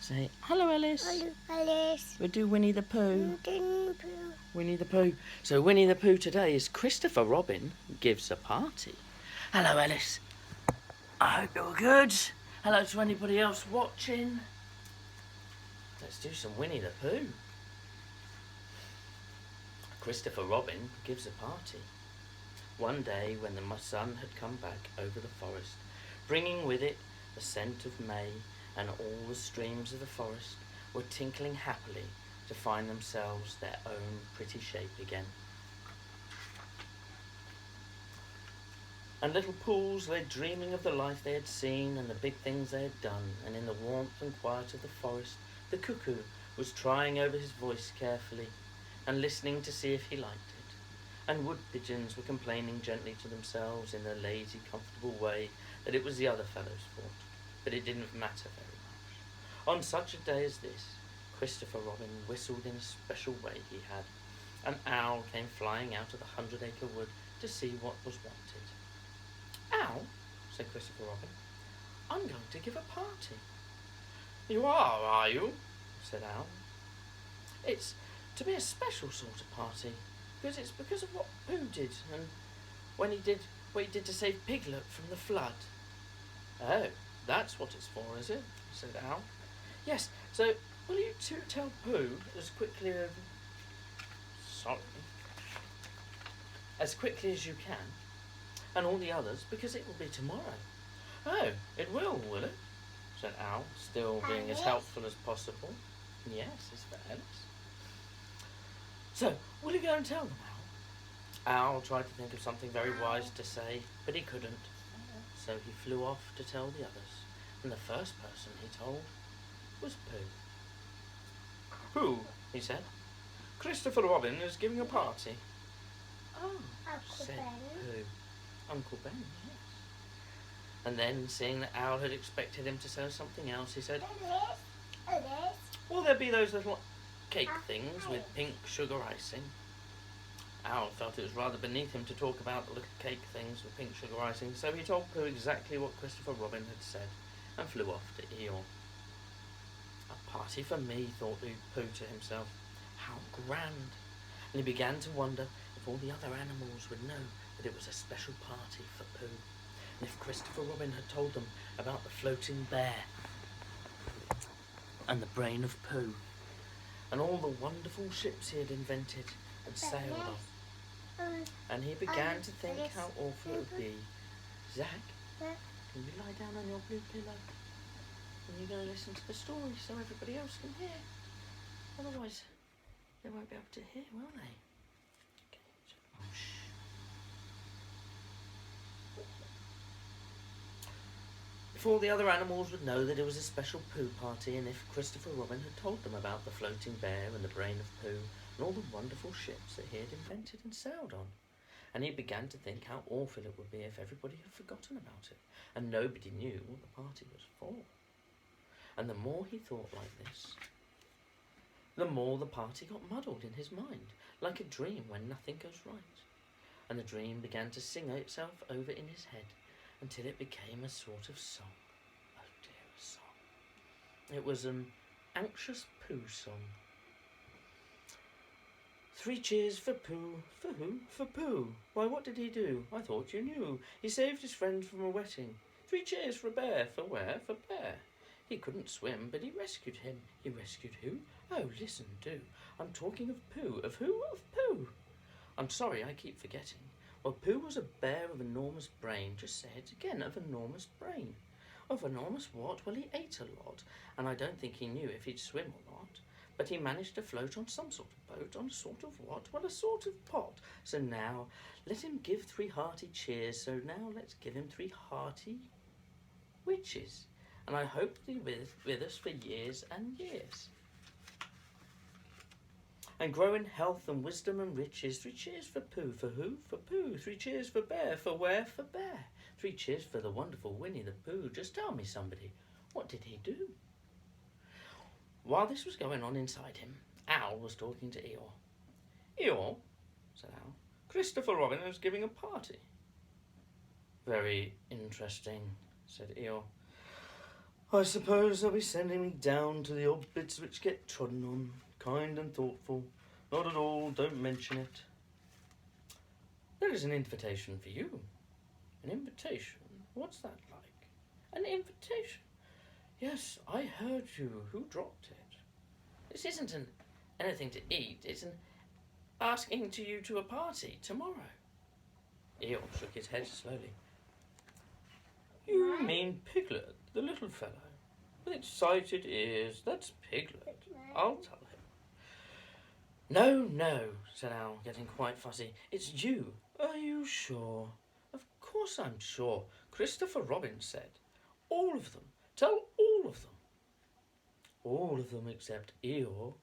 Say, hello, Alice. Hello, Alice. We'll do Winnie the Pooh. Winnie the Pooh. Winnie the Pooh. So Winnie the Pooh today is Christopher Robin gives a party. Hello, Alice. I hope you're good. Hello to anybody else watching. Let's do some Winnie the Pooh. Christopher Robin gives a party. One day when the sun had come back over the forest, bringing with it the scent of May, and all the streams of the forest were tinkling happily to find themselves their own pretty shape again. And little pools lay dreaming of the life they had seen and the big things they had done, and in the warmth and quiet of the forest, the cuckoo was trying over his voice carefully and listening to see if he liked it. And wood pigeons were complaining gently to themselves in their lazy, comfortable way that it was the other fellow's fault, but it didn't matter very much. On such a day as this, Christopher Robin whistled in a special way he had. An owl came flying out of the 100-acre wood to see what was wanted. "Owl," said Christopher Robin, "I'm going to give a party." "You are you?" said Owl. "It's to be a special sort of party, because it's because of what Pooh did, and what he did to save Piglet from the flood." "Oh, that's what it's for, is it?" said Owl. "Yes, so will you two tell Pooh as quickly as you can, and all the others, because it will be tomorrow." "Oh, it will it?" said Owl, still being as helpful as possible. "Yes, it's for Alice." "So, will you go and tell them, Owl?" Owl tried to think of something very wise to say, but he couldn't. So he flew off to tell the others, and the first person he told was Pooh. "Pooh," he said, "Christopher Robin is giving a party." "Oh," said Pooh. Uncle Ben, yes. And then, seeing that Owl had expected him to say something else, he said, "Will there be those little cake things with pink sugar icing?" Owl felt it was rather beneath him to talk about the little cake things with pink sugar icing, so he told Pooh exactly what Christopher Robin had said and flew off to Eeyore. "A party for me," thought Pooh to himself. "How grand!" And he began to wonder if all the other animals would know that it was a special party for Pooh, and if Christopher Robin had told them about the floating bear and the brain of Pooh, and all the wonderful ships he had invented and sailed on. And he began to think how awful it would be. "Zach, can you lie down on your blue pillow? And you're going to listen to the story so everybody else can hear. Otherwise, they won't be able to hear, will they?" Okay, so, shh. If all the other animals would know that it was a special Pooh party, and if Christopher Robin had told them about the floating bear and the brain of Pooh, and all the wonderful ships that he had invented and sailed on. And he began to think how awful it would be if everybody had forgotten about it, and nobody knew what the party was for. And the more he thought like this, the more the party got muddled in his mind, like a dream when nothing goes right. And the dream began to sing itself over in his head, until it became a sort of song. Oh dear, a song. It was an anxious Pooh song. "3 cheers for Pooh." "For who?" "For Pooh. Why, what did he do? I thought you knew. He saved his friend from a wetting. 3 cheers for a bear." "For where?" "For Bear. He couldn't swim, but he rescued him." "He rescued who?" "Oh, listen, do. I'm talking of Pooh." "Of who?" "Of Pooh." "I'm sorry, I keep forgetting. Well, Pooh was a bear of enormous brain." "Just say it again." "Of enormous brain." "Of enormous what?" "Well, he ate a lot, and I don't think he knew if he'd swim or not. But he managed to float on some sort of boat, on a sort of what? Well, a sort of pot. So now, let him give 3 hearty cheers. So now let's give him 3 hearty witches. And I hope to be with us for years and years. And grow in health and wisdom and riches. 3 cheers for Pooh." "For who?" "For Pooh." 3 cheers for Bear." "For where?" "For Bear." 3 cheers for the wonderful Winnie the Pooh. Just tell me, somebody, what did he do? While this was going on inside him, Owl was talking to Eeyore. "Eeyore," said Owl, "Christopher Robin is giving a party." "Very interesting," said Eeyore. I suppose they'll be sending me down to the odd bits which get trodden on, kind and thoughtful. Not at all, don't mention it. There is an invitation for you. An invitation? What's that like? An invitation? Yes, I heard you. Who dropped it? This isn't anything to eat. It's an asking to you to a party tomorrow. Eeyore shook his head slowly. You mean Piglet, the little fellow, with excited ears? That's Piglet. I'll tell him. No, no, said Owl, getting quite fussy. It's you. Are you sure? Of course I'm sure. Christopher Robin said. All of them. Tell all of them. All of them except Eeyore.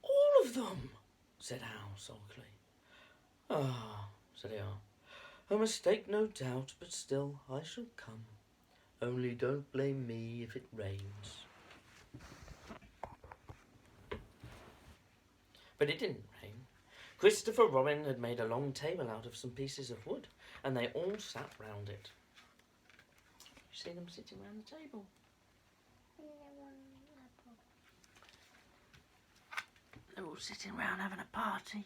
All of them, said Owl sulkily. Ah, said Eeyore. A mistake, no doubt, but still I shall come. Only don't blame me if it rains. But it didn't rain. Christopher Robin had made a long table out of some pieces of wood, and they all sat round it. You see them sitting round the table? They're all sitting round having a party.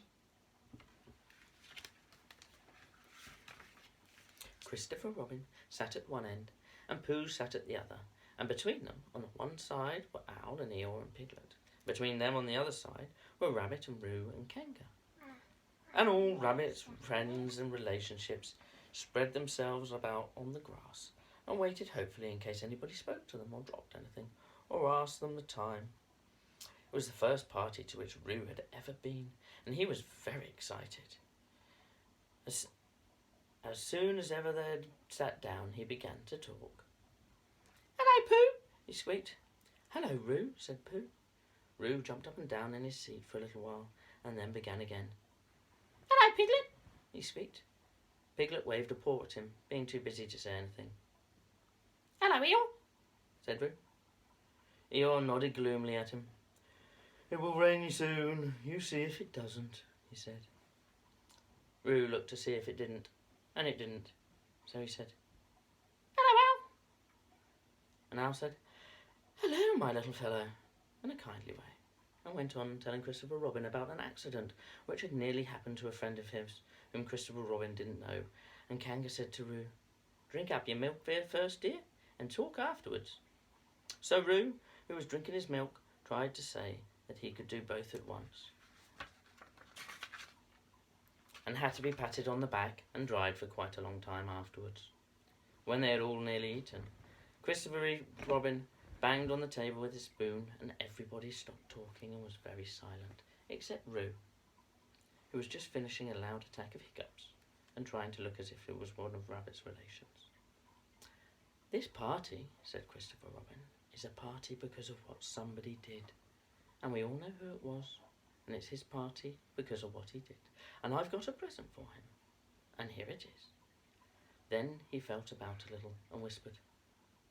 Christopher Robin sat at one end, and Pooh sat at the other, and between them, on one side, were Owl and Eeyore and Piglet. Between them, on the other side, were Rabbit and Roo and Kanga. And all Rabbit's friends and relationships spread themselves about on the grass and waited hopefully in case anybody spoke to them or dropped anything or asked them the time. It was the first party to which Roo had ever been, and he was very excited. As soon as ever they had sat down, he began to talk. "Hello, Pooh," he squeaked. "Hello, Roo," said Pooh. Roo jumped up and down in his seat for a little while, and then began again. "Hello, Piglet," he squeaked. Piglet waved a paw at him, being too busy to say anything. "Hello, Eeyore," said Roo. Eeyore nodded gloomily at him. "It will rain soon. You see if it doesn't," he said. Roo looked to see if it didn't, and it didn't. So he said, "Hello, Owl." And Owl said, "Hello, my little fellow," in a kindly way, and went on telling Christopher Robin about an accident which had nearly happened to a friend of his whom Christopher Robin didn't know. And Kanga said to Roo, "Drink up your milk first, dear, and talk afterwards." So Roo, who was drinking his milk, tried to say that he could do both at once, and had to be patted on the back and dried for quite a long time afterwards. When they had all nearly eaten, Christopher Robin banged on the table with his spoon, and everybody stopped talking and was very silent, except Roo, who was just finishing a loud attack of hiccups and trying to look as if it was one of Rabbit's relations. "This party," said Christopher Robin, "is a party because of what somebody did, and we all know who it was, and it's his party because of what he did, and I've got a present for him, and here it is." Then he felt about a little and whispered,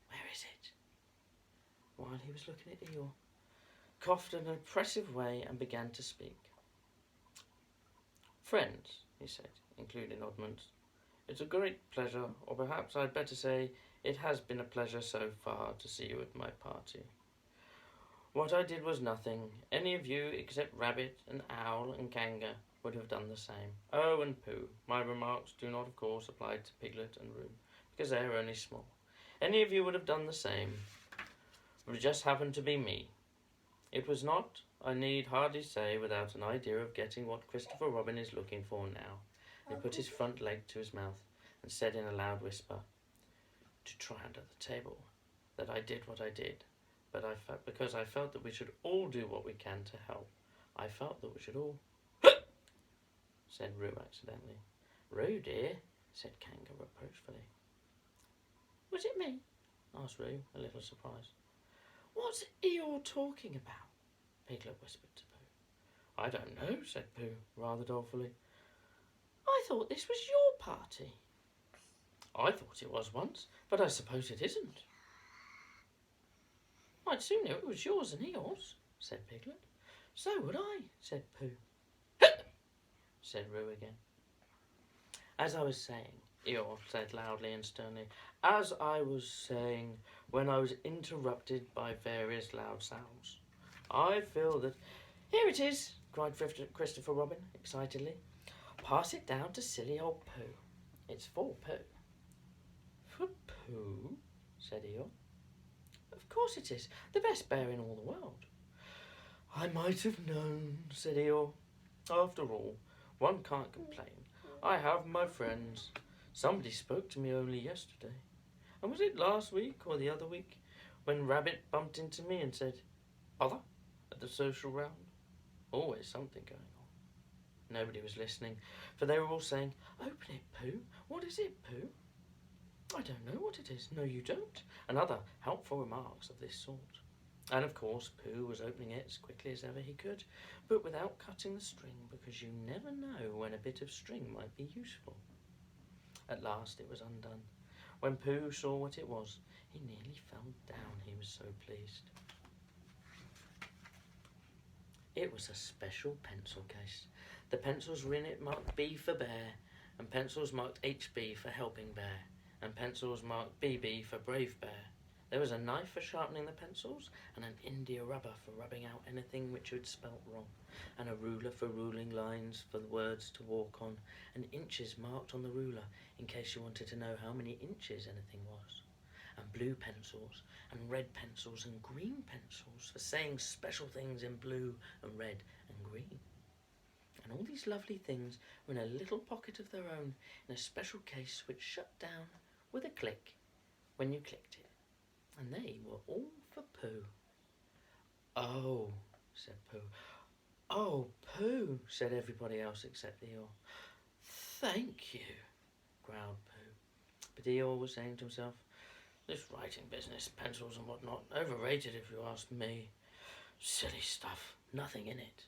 "Where is it?" while he was looking at Eeyore, coughed in an oppressive way and began to speak. "Friends," he said, including oddments, "it's a great pleasure, or perhaps I'd better say it has been a pleasure so far to see you at my party. What I did was nothing. Any of you except Rabbit and Owl and Kanga would have done the same. Oh, and Pooh. My remarks do not, of course, apply to Piglet and Roo, because they are only small. Any of you would have done the same. It just happened to be me. It was not, I need hardly say, without an idea of getting what Christopher Robin is looking for now." He put his front leg to his mouth and said in a loud whisper, "To try under the table, that I did what I did, but because I felt that we should all do what we can to help. I felt that we should all..." said Roo accidentally. "Roo, dear," said Kanga reproachfully. "Was it me?" asked Roo, a little surprised. "What's Eeyore talking about?" Piglet whispered to Pooh. "I don't know," said Pooh, rather dolefully. "I thought this was your party." "I thought it was once, but I suppose it isn't." "I'd sooner it was yours than Eeyore's," said Piglet. "So would I," said Pooh. said Roo again. "As I was saying, Eeyore said loudly and sternly, as I was saying when I was interrupted by various loud sounds. I feel that... Here it is, cried Christopher Robin excitedly. Pass it down to silly old Pooh. It's for Pooh. For Pooh? Said Eeyore. Of course it is, the best bear in all the world. I might have known, said Eeyore. After all, one can't complain. I have my friends. Somebody spoke to me only yesterday. And was it last week or the other week when Rabbit bumped into me and said, Bother? At the social round? Always something going on. Nobody was listening, for they were all saying, Open it, Pooh. What is it, Pooh? I don't know what it is. No, you don't. And other helpful remarks of this sort. And of course, Pooh was opening it as quickly as ever he could, but without cutting the string, because you never know when a bit of string might be useful. At last it was undone. When Pooh saw what it was, he nearly fell down, he was so pleased. It was a special pencil case. The pencils were in it marked B for bear, and pencils marked HB for helping bear, and pencils marked BB for brave bear. There was a knife for sharpening the pencils, and an India rubber for rubbing out anything which you had spelt wrong, and a ruler for ruling lines for the words to walk on, and inches marked on the ruler in case you wanted to know how many inches anything was, and blue pencils, and red pencils, and green pencils for saying special things in blue and red and green. And all these lovely things were in a little pocket of their own in a special case which shut down with a click when you clicked it. And they were all for Pooh. Oh, said Pooh. Oh, Pooh, said everybody else except Eeyore. Thank you, growled Pooh. But Eeyore was saying to himself, this writing business, pencils and whatnot, overrated if you ask me. Silly stuff, nothing in it.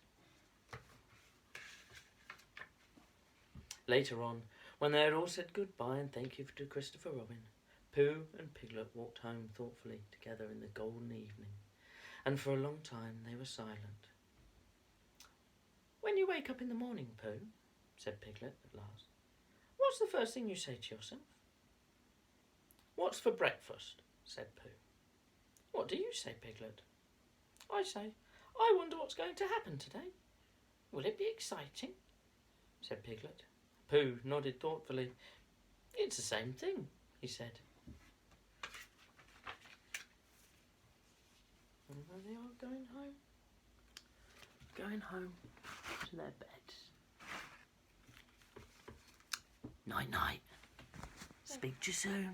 Later on, when they had all said goodbye and thank you to Christopher Robin, Pooh and Piglet walked home thoughtfully together in the golden evening, and for a long time they were silent. When you wake up in the morning, Pooh, said Piglet at last, what's the first thing you say to yourself? What's for breakfast? Said Pooh. What do you say, Piglet? I say, I wonder what's going to happen today. Will it be exciting? Said Piglet. Pooh nodded thoughtfully. It's the same thing, he said. And there they are going home. Going home to their beds. Night night. Speak to you soon.